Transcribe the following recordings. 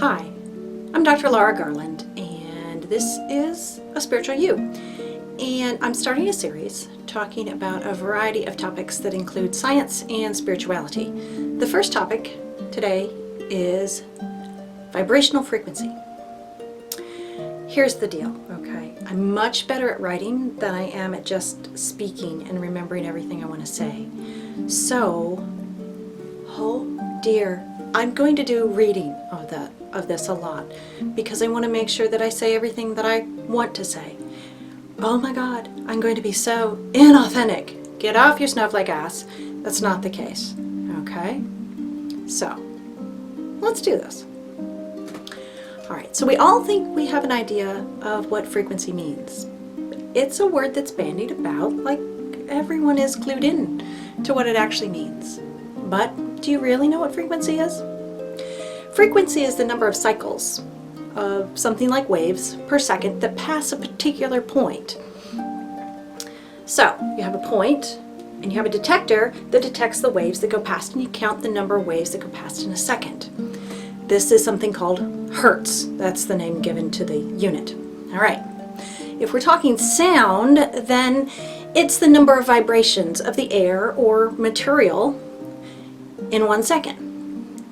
Hi, I'm Dr. Laura Garland, and this is A Spiritual You. And I'm starting a series talking about a variety of topics that include science and spirituality. The first topic today is vibrational frequency. Here's the deal, okay? I'm much better at writing than I am at just speaking and remembering everything I want to say. So, oh dear, I'm going to do reading of this a lot because I want to make sure that I say everything that I want to say. Oh my God, I'm going to be so inauthentic. Get off your snowflake ass. That's not the case, okay? So, let's do this. All right, so we all think we have an idea of what frequency means. It's a word that's bandied about, like everyone is clued in to what it actually means. But do you really know what frequency is? Frequency is the number of cycles of something like waves per second that pass a particular point. So you have a point and you have a detector that detects the waves that go past, and you count the number of waves that go past in a second. This is something called hertz. That's the name given to the unit. All right. If we're talking sound, then it's the number of vibrations of the air or material in 1 second.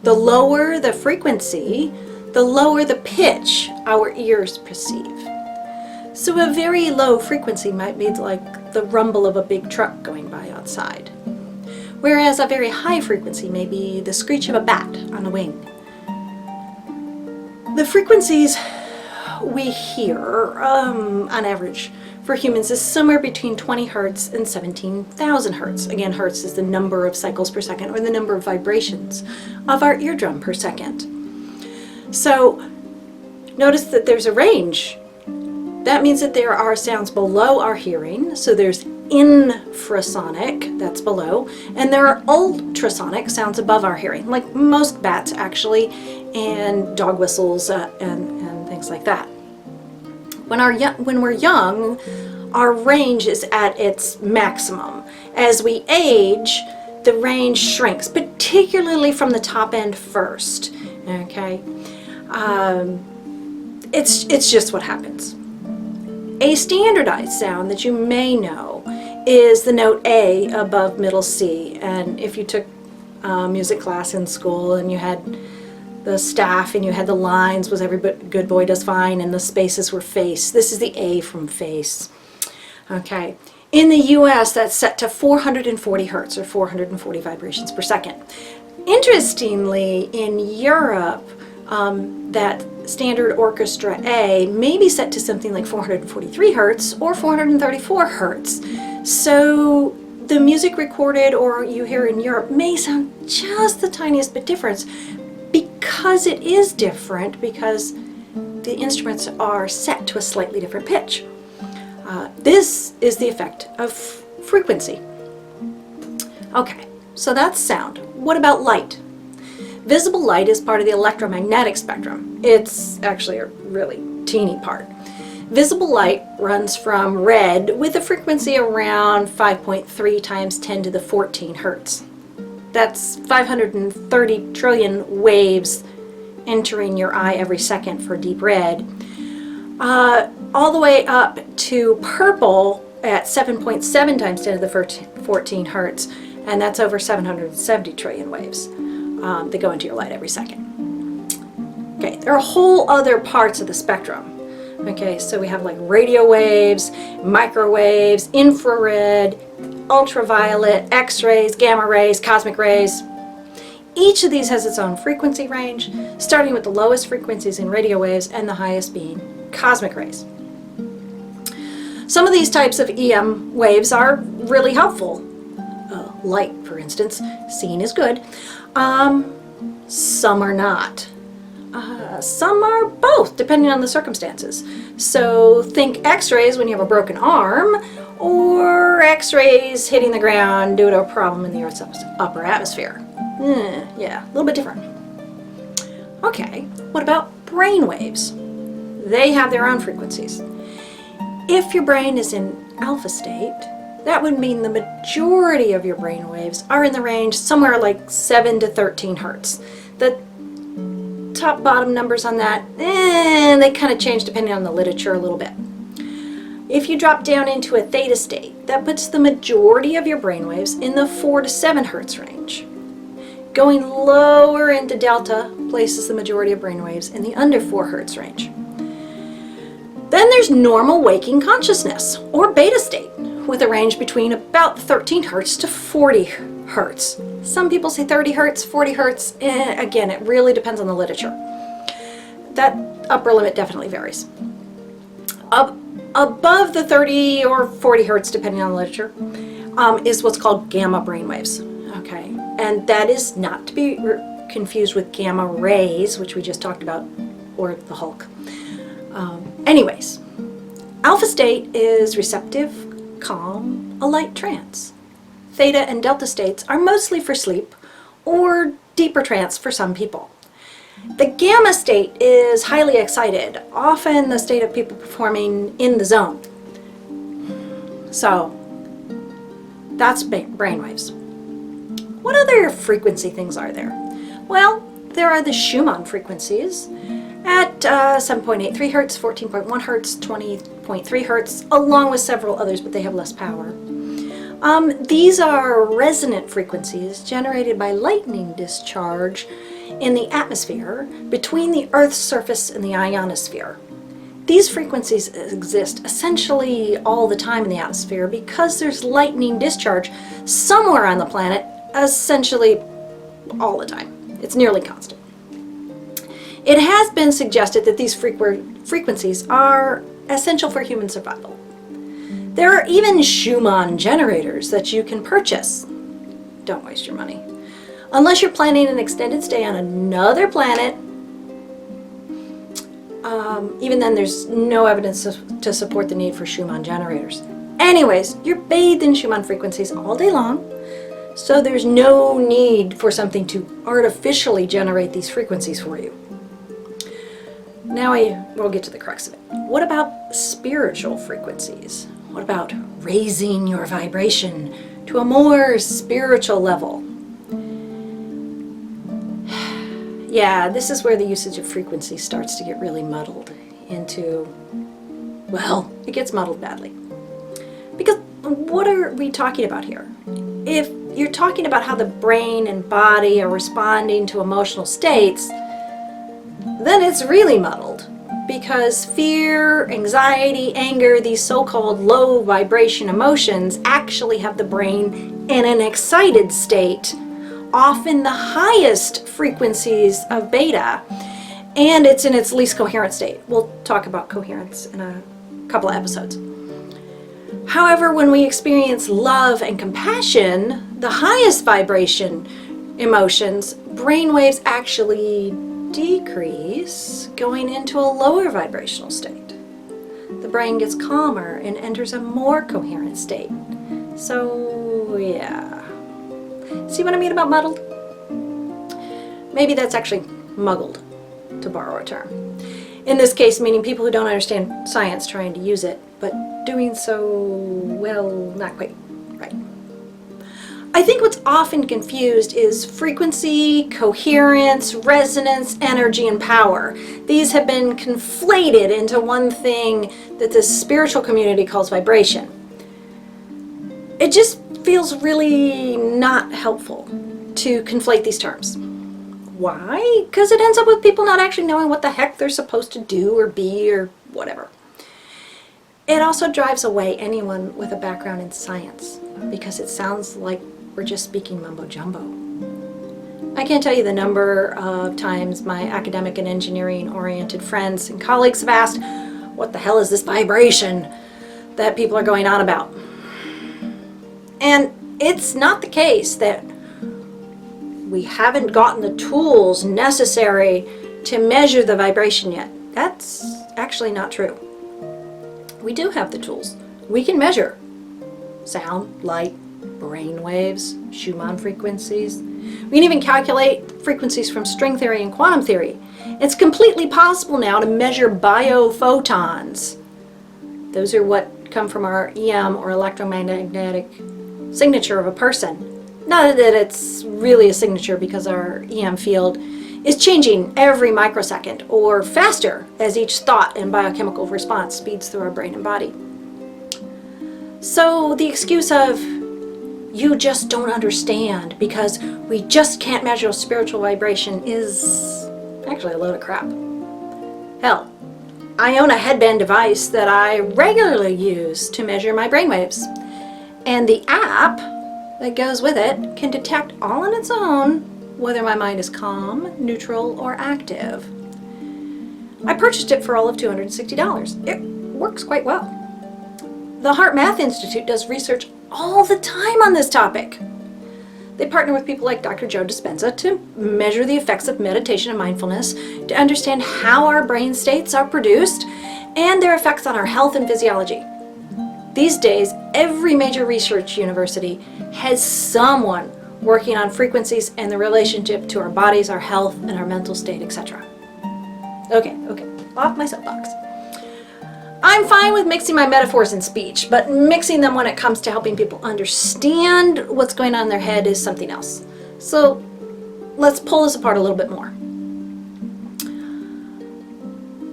The lower the frequency, the lower the pitch our ears perceive. So a very low frequency might be like the rumble of a big truck going by outside, whereas a very high frequency may be the screech of a bat on a wing. The frequencies we hear, on average, for humans is somewhere between 20 hertz and 17,000 hertz. Again, hertz is the number of cycles per second, or the number of vibrations of our eardrum per second. So notice that there's a range. That means that there are sounds below our hearing. So there's infrasonic, that's below, and there are ultrasonic sounds above our hearing, like most bats actually, and dog whistles and things like that. When we're young, our range is at its maximum. As we age, the range shrinks, particularly from the top end first. Okay, it's just what happens. A standardized sound that you may know is the note A above middle C. And if you took music class in school and you had the staff and you had the lines, was every good boy does fine, and the spaces were face. This is the A from face. Okay. In the US, that's set to 440 hertz, or 440 vibrations per second. Interestingly, in Europe, that standard orchestra A may be set to something like 443 hertz or 434 hertz. So the music recorded or you hear in Europe may sound just the tiniest bit different, because it is different, because the instruments are set to a slightly different pitch. This is the effect of frequency. Okay, so that's sound. What about light? Visible light is part of the electromagnetic spectrum. It's actually a really teeny part. Visible light runs from red with a frequency around 5.3 times 10 to the 14 hertz. That's 530 trillion waves entering your eye every second for deep red. All the way up to purple at 7.7 times 10 to the 14 hertz, and that's over 770 trillion waves that go into your light every second. Okay, there are whole other parts of the spectrum. Okay, so we have like radio waves, microwaves, infrared, ultraviolet, X-rays, gamma rays, cosmic rays. Each of these has its own frequency range, starting with the lowest frequencies in radio waves and the highest being cosmic rays. Some of these types of EM waves are really helpful. Light, for instance, seeing is good. Some are not. Some are both, depending on the circumstances. So think X-rays when you have a broken arm, or X-rays hitting the ground due to a problem in the Earth's upper atmosphere. Yeah, a little bit different. Okay, what about brain waves? They have their own frequencies. If your brain is in alpha state, that would mean the majority of your brain waves are in the range somewhere like 7 to 13 hertz. The top bottom numbers on that, and they kind of change depending on the literature a little bit. If you drop down into a theta state, that puts the majority of your brainwaves in the 4 to 7 hertz range. Going lower into delta places the majority of brainwaves in the under 4 hertz range. Then there's normal waking consciousness, or beta state, with a range between about 13 hertz to 40 hertz. Some people say 30 hertz, 40 hertz. Again, it really depends on the literature. That upper limit definitely varies. Above the 30 or 40 hertz, depending on the literature, is what's called gamma brainwaves. Okay, and that is not to be confused with gamma rays, which we just talked about, or the Hulk. Anyways, alpha state is receptive, calm, a light trance. Theta and delta states are mostly for sleep or deeper trance for some people. The gamma state is highly excited, often the state of people performing in the zone. So that's brainwaves. What other frequency things are there? Well, there are the Schumann frequencies at 7.83 hertz, 14.1 hertz, 20.3 hertz, along with several others, but they have less power. These are resonant frequencies generated by lightning discharge in the atmosphere between the Earth's surface and the ionosphere. These frequencies exist essentially all the time in the atmosphere because there's lightning discharge somewhere on the planet essentially all the time. It's nearly constant. It has been suggested that these frequencies are essential for human survival. There are even Schumann generators that you can purchase. Don't waste your money. Unless you're planning an extended stay on another planet, even then there's no evidence to support the need for Schumann generators. Anyways, you're bathed in Schumann frequencies all day long, so there's no need for something to artificially generate these frequencies for you. Now we'll get to the crux of it. What about spiritual frequencies? What about raising your vibration to a more spiritual level? Yeah, this is where the usage of frequency starts to get really muddled into, well, it gets muddled badly. Because what are we talking about here? If you're talking about how the brain and body are responding to emotional states, then it's really muddled. Because fear, anxiety, anger, these so-called low vibration emotions actually have the brain in an excited state, often the highest frequencies of beta, and it's in its least coherent state. We'll talk about coherence in a couple of episodes. However, when we experience love and compassion, the highest vibration emotions, brainwaves actually decrease, going into a lower vibrational state. The brain gets calmer and enters a more coherent state. So, yeah. See what I mean about muddled? Maybe that's actually muggled, to borrow a term. In this case, meaning people who don't understand science trying to use it, but doing so, well, not quite right. I think what's often confused is frequency, coherence, resonance, energy, and power. These have been conflated into one thing that the spiritual community calls vibration. It just feels really not helpful to conflate these terms. Why? Because it ends up with people not actually knowing what the heck they're supposed to do or be or whatever. It also drives away anyone with a background in science because it sounds like we're just speaking mumbo jumbo. I can't tell you the number of times my academic and engineering oriented friends and colleagues have asked, what the hell is this vibration that people are going on about? And it's not the case that we haven't gotten the tools necessary to measure the vibration yet. That's actually not true. We do have the tools. We can measure sound, light, brain waves, Schumann frequencies. We can even calculate frequencies from string theory and quantum theory. It's completely possible now to measure biophotons. Those are what come from our EM or electromagnetic signature of a person. Not that it's really a signature because our EM field is changing every microsecond or faster as each thought and biochemical response speeds through our brain and body. So the excuse of you just don't understand because we just can't measure spiritual vibration is actually a load of crap. Hell, I own a headband device that I regularly use to measure my brainwaves. And the app that goes with it can detect all on its own whether my mind is calm, neutral, or active. I purchased it for all of $260. It works quite well. The HeartMath Institute does research all the time on this topic. They partner with people like Dr. Joe Dispenza to measure the effects of meditation and mindfulness, to understand how our brain states are produced, and their effects on our health and physiology. These days, every major research university has someone working on frequencies and the relationship to our bodies, our health, and our mental state, etc. Okay, off my soapbox. I'm fine with mixing my metaphors in speech, but mixing them when it comes to helping people understand what's going on in their head is something else. So let's pull this apart a little bit more.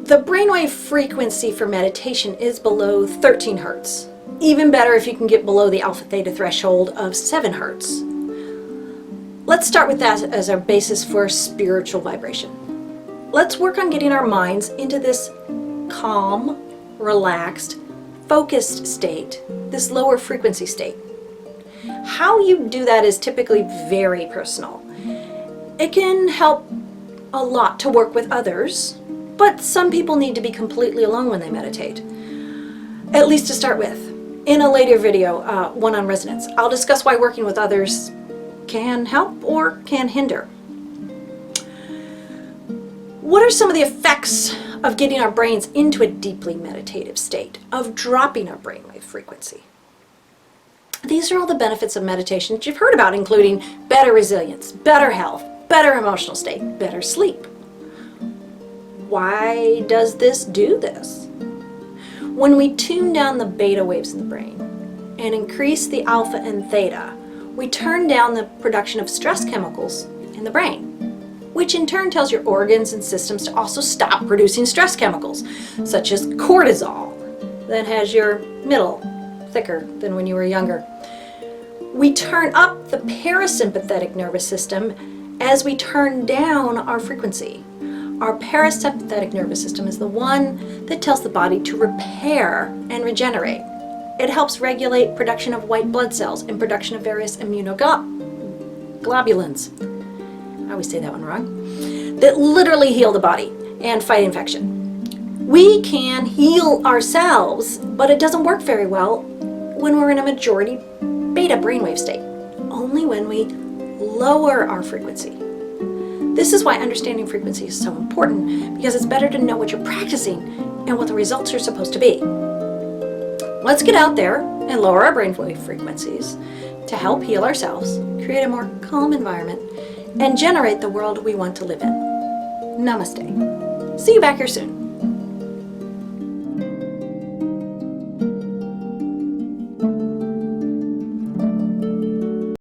The brainwave frequency for meditation is below 13 hertz. Even better if you can get below the alpha theta threshold of 7 hertz. Let's start with that as our basis for spiritual vibration. Let's work on getting our minds into this calm, relaxed, focused state, this lower frequency state. How you do that is typically very personal. It can help a lot to work with others, but some people need to be completely alone when they meditate, at least to start with. In a later video, one on resonance, I'll discuss why working with others can help or can hinder. What are some of the effects of getting our brains into a deeply meditative state, of dropping our brainwave frequency? These are all the benefits of meditation that you've heard about, including better resilience, better health, better emotional state, better sleep. Why does this do this? When we tune down the beta waves in the brain and increase the alpha and theta, we turn down the production of stress chemicals in the brain, which in turn tells your organs and systems to also stop producing stress chemicals, such as cortisol, that has your middle thicker than when you were younger. We turn up the parasympathetic nervous system as we turn down our frequency. Our parasympathetic nervous system is the one that tells the body to repair and regenerate. It helps regulate production of white blood cells and production of various immunoglobulins. I always say that one wrong. That literally heal the body and fight infection. We can heal ourselves, but it doesn't work very well when we're in a majority beta brainwave state. Only when we lower our frequency. This is why understanding frequency is so important, because it's better to know what you're practicing and what the results are supposed to be. Let's get out there and lower our brainwave frequencies to help heal ourselves, create a more calm environment, and generate the world we want to live in. Namaste. See you back here soon.